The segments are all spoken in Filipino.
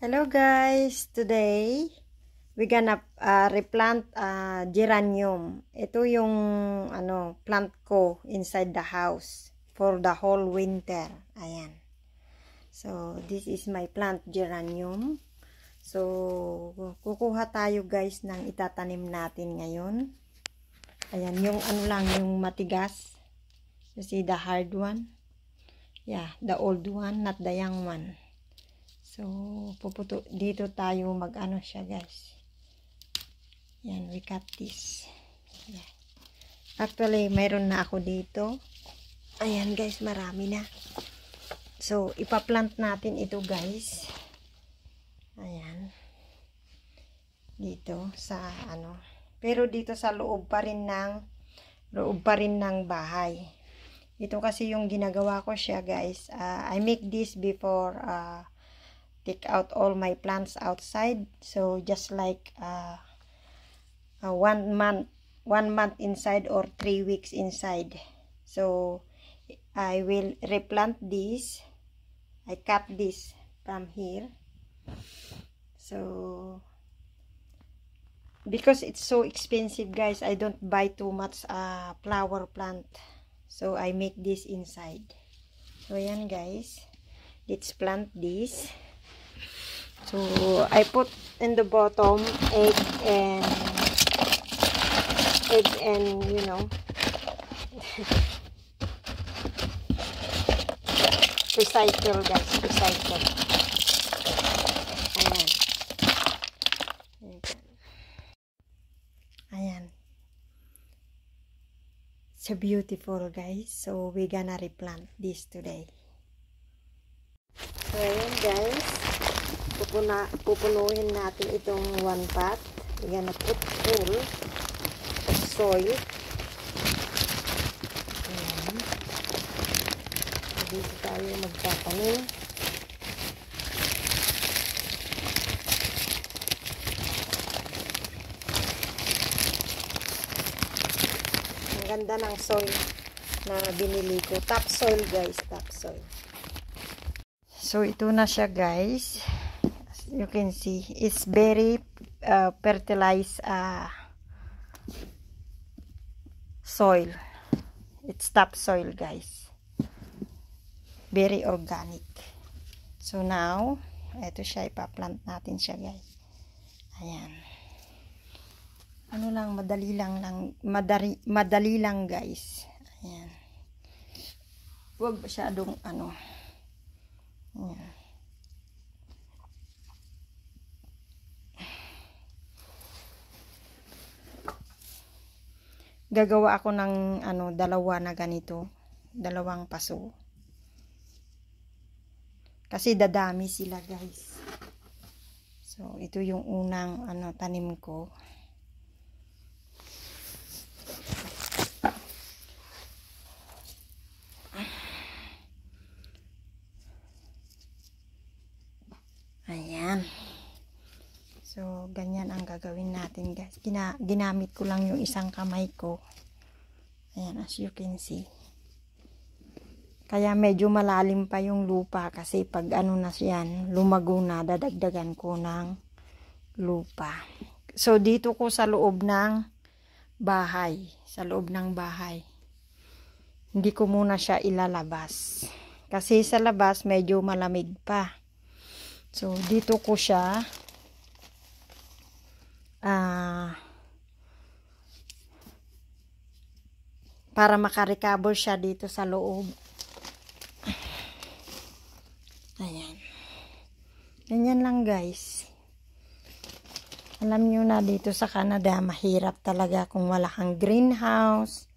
Hello guys, today we gonna replant geranium. Ito yung plant ko inside the house for the whole winter. Ayan. So this is my plant geranium. So kukuha tayo guys ng itatanim natin ngayon. Ayan, yung yung matigas. You see the hard one? Yeah, the old one, not the young one. So, dito tayo mag-ano siya guys. Yan, we cut this. Yan. Actually, mayroon na ako dito. Ayan guys, marami na. So, ipaplant natin ito guys. Ayan. Dito sa Pero dito sa loob pa rin ng bahay. Ito kasi yung ginagawa ko siya guys. I make this before take out all my plants outside, so just like 1 month inside or 3 weeks inside. So I will replant this. I cut this from here, so because it's so expensive guys, I don't buy too much flower plant, so I make this inside. So yan guys, let's plant this. So I put in the bottom egg and recycle guys, recycle. Ayan. Ayan. So beautiful guys. So we gonna replant this today. So ayan guys, pupunuhin natin itong 1 pot. We're gonna put full of soil. Ayan. Dito tayo magtatanim. Ang ganda ng soil na binili ko. Top soil guys, top soil. So ito na siya guys. You can see it's very fertilized soil. It's top soil guys, very organic. So now ito siya, ipaplant natin siya guys. Ayan, madali lang guys. Ayan, huwag masyadong ayan. Gagawa ako ng dalawa na ganito, dalawang paso. Kasi dadami sila guys. So ito yung unang tanim ko. Ayan. So, ganyan ang gagawin natin guys. Ginamit ko lang yung isang kamay ko. Ayan, as you can see. Kaya medyo malalim pa yung lupa kasi pag na siyan, lumago na, dadagdagan ko ng lupa. So, dito ko sa loob ng bahay. Sa loob ng bahay. Hindi ko muna siya ilalabas. Kasi sa labas, medyo malamig pa. So, dito ko siya para makarecover siya dito sa loob. Ayan. Ganyan lang guys. Alam nyo na dito sa Canada, mahirap talaga kung wala kang greenhouse.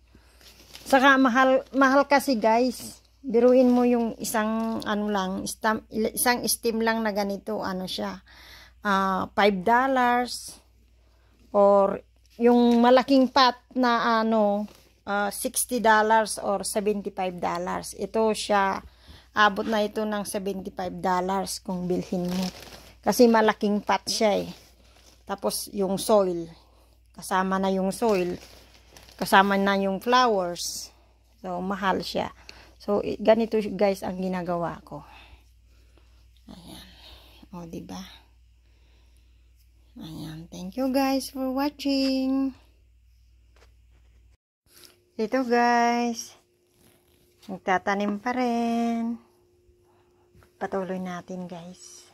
Saka mahal kasi guys. Biruin mo yung isang isang stem lang na ganito, siya, $5. Or yung malaking pot na $60 or $75. Ito siya, abot na ito ng $75 kung bilhin mo. Kasi malaking pot siya eh. Tapos yung soil, kasama na yung soil, kasama na yung flowers. So mahal siya. So ganito guys ang ginagawa ko. Ayan. O, diba? Ayan. Thank you guys for watching. Ito guys. Nagtatanim pa rin. Patuloy natin guys.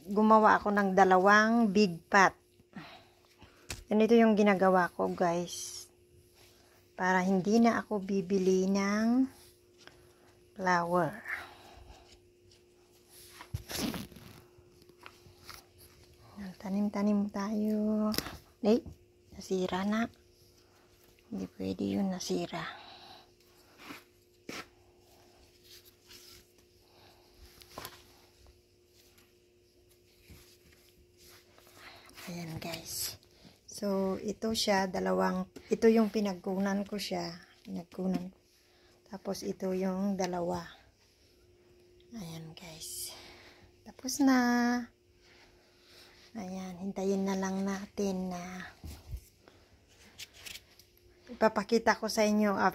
Gumawa ako ng 2 big pot. Ganito yung ginagawa ko guys. Para hindi na ako bibili ng flower. Tanim-tanim tayo. Ay, nasira na. Hindi pwede yun, nasira. Ayan guys. So, ito siya, ito yung pinagkunan ko siya. Tapos, ito yung 2. Ayan guys. Tapos na. Ayan, hintayin na lang natin na ipapakita ko sa inyo after